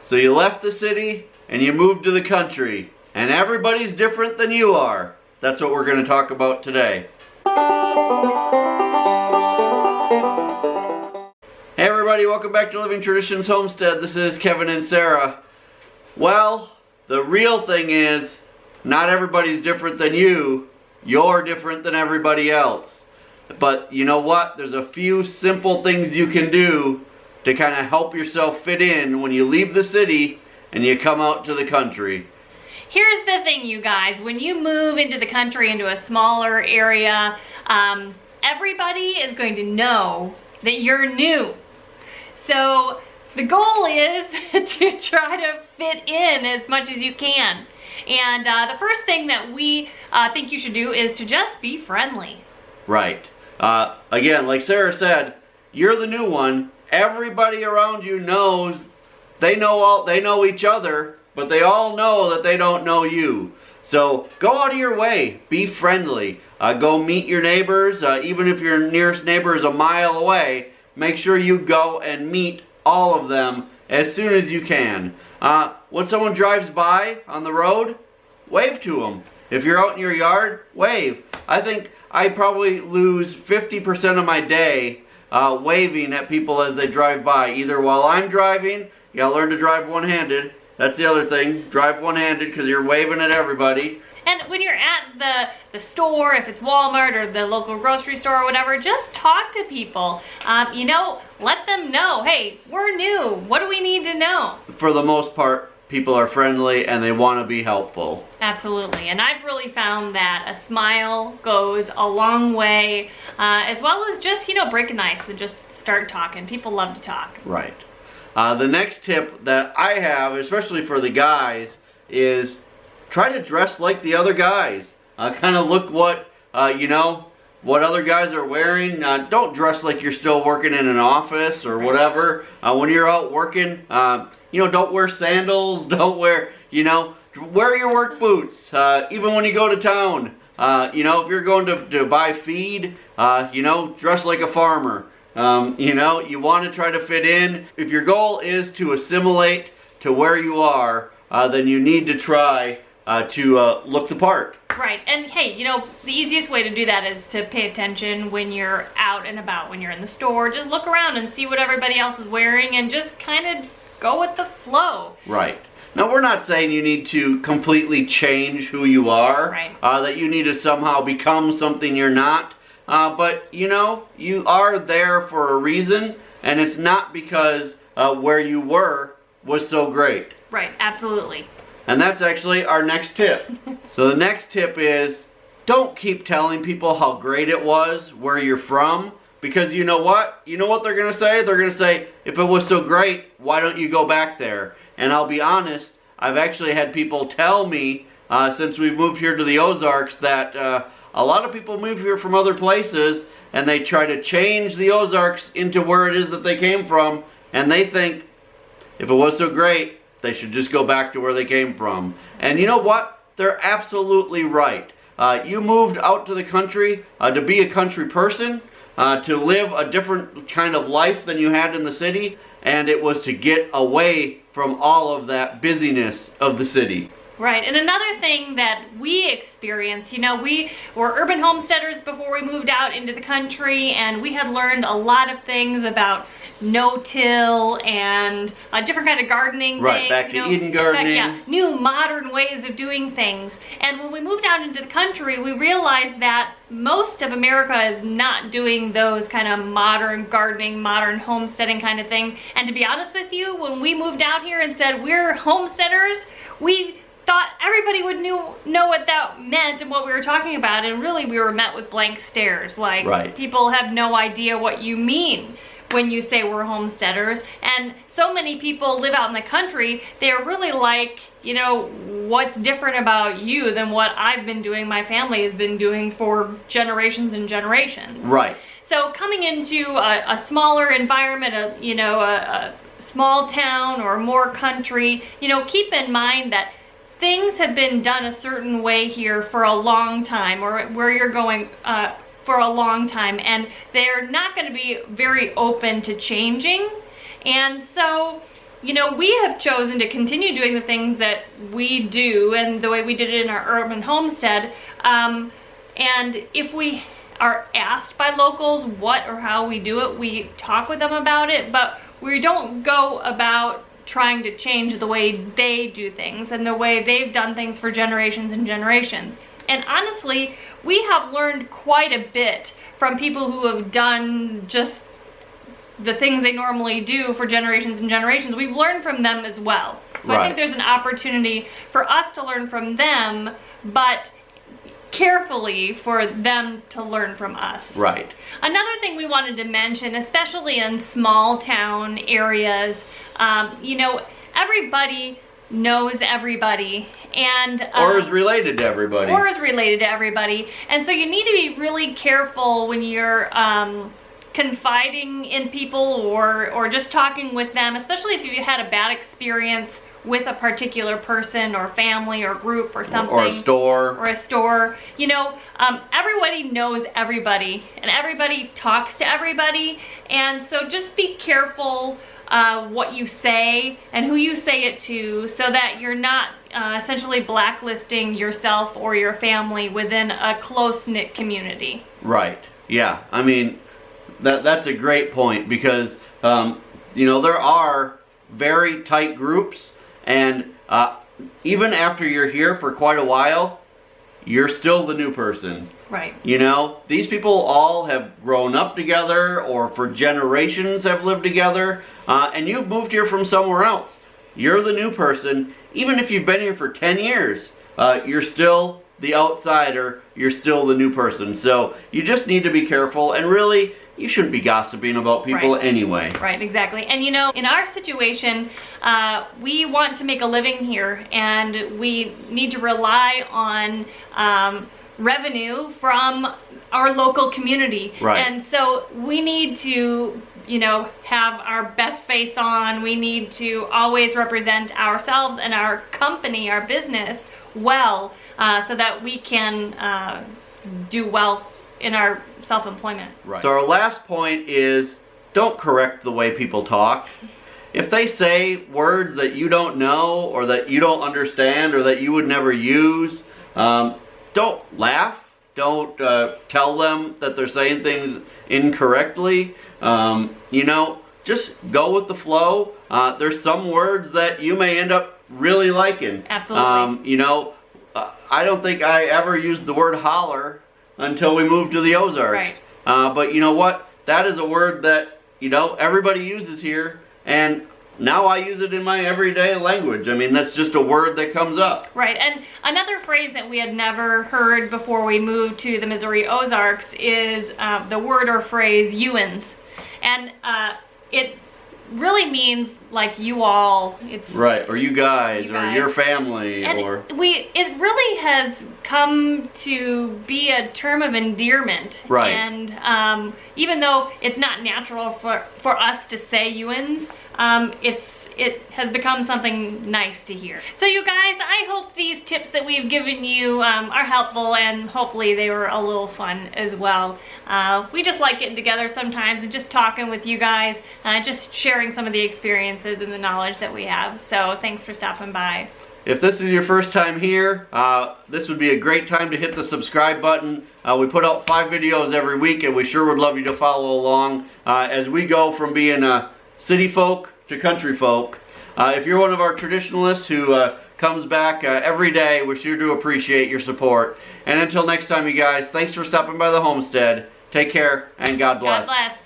So you left the city and you moved to the country, and everybody's different than you are. That's what we're going to talk about today. Hey everybody, welcome back to Living Traditions Homestead. This is Kevin and Sarah. Well, the real thing is, not everybody's different than you. You're different than everybody else. But you know what? There's a few simple things you can do to kind of help yourself fit in when you leave the city and you come out to the country. Here's the thing, you guys. When you move into the country, into a smaller area, everybody is going to know that you're new. So the goal is to try to fit in as much as you can. And the first thing that we think you should do is to just be friendly. Right. Again, like Sarah said, you're the new one. Everybody around you knows, they know each other, but they all know that they don't know you. So go out of your way, be friendly. Go meet your neighbors, even if your nearest neighbor is a mile away. Make sure you go and meet all of them as soon as you can. When someone drives by on the road, wave to them. If you're out in your yard, wave. I think I probably lose 50% of my day waving at people as they drive by. Either while I'm driving, you gotta learn to drive one-handed. That's the other thing, drive one-handed because you're waving at everybody. And when you're at the store, if it's Walmart or the local grocery store or whatever, just talk to people. You know, let them know, hey, we're new. What do we need to know? For the most part, people are friendly and they want to be helpful. Absolutely. And I've really found that a smile goes a long way, as well as just, you know, break an ice and just start talking. People love to talk. Right. The next tip that I have, especially for the guys, is try to dress like the other guys. Kind of look what, you know, what other guys are wearing. Don't dress like you're still working in an office or whatever. When you're out working, you know, don't wear sandals, don't wear, you know, wear your work boots, even when you go to town. You know, if you're going to buy feed, you know, dress like a farmer. You know, you want to try to fit in. If your goal is to assimilate to where you are, then you need to try to look the part. Right, and hey, you know, the easiest way to do that is to pay attention when you're out and about, when you're in the store. Just look around and see what everybody else is wearing and just kind of go with the flow. Right. Now, we're not saying you need to completely change who you are, right. That you need to somehow become something you're not. But, you know, you are there for a reason, and it's not because where you were was so great. Right, absolutely. And that's actually our next tip. So the next tip is, don't keep telling people how great it was where you're from, because you know what? You know what they're going to say? They're going to say, if it was so great, why don't you go back there? And I'll be honest, I've actually had people tell me, since we've moved here to the Ozarks, that a lot of people move here from other places and they try to change the Ozarks into where it is that they came from, and they think if it was so great, they should just go back to where they came from. And you know what? They're absolutely right. You moved out to the country to be a country person, to live a different kind of life than you had in the city, and it was to get away from all of that busyness of the city. Right, and another thing that we experienced, you know, we were urban homesteaders before we moved out into the country, and we had learned a lot of things about no-till and different kind of gardening right, things. Back to Eden gardening. Yeah, new modern ways of doing things. And when we moved out into the country, we realized that most of America is not doing those kind of modern gardening, modern homesteading kind of thing. And to be honest with you, when we moved out here and said we're homesteaders, we thought everybody would know what that meant and what we were talking about, and really we were met with blank stares. Like, right. People have no idea what you mean when you say we're homesteaders. And so many people live out in the country, they're really like, you know, what's different about you than what I've been doing, my family has been doing for generations and generations. Right. So coming into a smaller environment, a small town or more country, you know, keep in mind that things have been done a certain way here for a long time, or where you're going for a long time, and they're not going to be very open to changing. And so you know, we have chosen to continue doing the things that we do and the way we did it in our urban homestead. And if we are asked by locals what or how we do it, we talk with them about it, but we don't go about trying to change the way they do things and the way they've done things for generations and generations. And honestly, we have learned quite a bit from people who have done just the things they normally do for generations and generations. We've learned from them as well. So I think there's an opportunity for us to learn from them, but carefully for them to learn from us. Right. Another thing we wanted to mention, especially in small town areas, you know, everybody knows everybody, and or is related to everybody. And so you need to be really careful when you're confiding in people or just talking with them, especially if you had a bad experience with a particular person or family or group or something. Or a store. You know, everybody knows everybody and everybody talks to everybody. And so just be careful what you say and who you say it to, so that you're not essentially blacklisting yourself or your family within a close-knit community. Right. Yeah. I mean, that's a great point, because you know, there are very tight groups, and even after you're here for quite a while, you're still the new person. Right. You know, these people all have grown up together, or for generations have lived together, and you've moved here from somewhere else. You're the new person. Even if you've been here for 10 years, you're still the outsider, you're still the new person. So you just need to be careful, and really, you shouldn't be gossiping about people anyway. Right, exactly. And you know, in our situation, we want to make a living here, and we need to rely on revenue from our local community. Right. And so we need to, you know, have our best face on. We need to always represent ourselves and our company, our business, well, so that we can do well in our self-employment. Right. So our last point is, don't correct the way people talk. If they say words that you don't know, or that you don't understand, or that you would never use, don't laugh. Don't tell them that they're saying things incorrectly. You know, just go with the flow. There's some words that you may end up really liking. Absolutely. You know, I don't think I ever used the word holler until we moved to the Ozarks. Right. But you know what? That is a word that, you know, everybody uses here, and now I use it in my everyday language. I mean, that's just a word that comes up. Right, and another phrase that we had never heard before we moved to the Missouri Ozarks is the word or phrase "youans," and it really means like you all. It's right, or you guys, or your family, and or it really has come to be a term of endearment. Right. And even though it's not natural for us to say "youans," it has become something nice to hear. So you guys, I hope these tips that we've given you are helpful, and hopefully they were a little fun as well. We just like getting together sometimes and just talking with you guys, just sharing some of the experiences and the knowledge that we have. So thanks for stopping by. If this is your first time here, this would be a great time to hit the subscribe button. We put out 5 videos every week, and we sure would love you to follow along as we go from being city folk to country folk. If you're one of our traditionalists who comes back every day, we sure do appreciate your support. And until next time, you guys, thanks for stopping by the homestead. Take care, and God bless. God bless.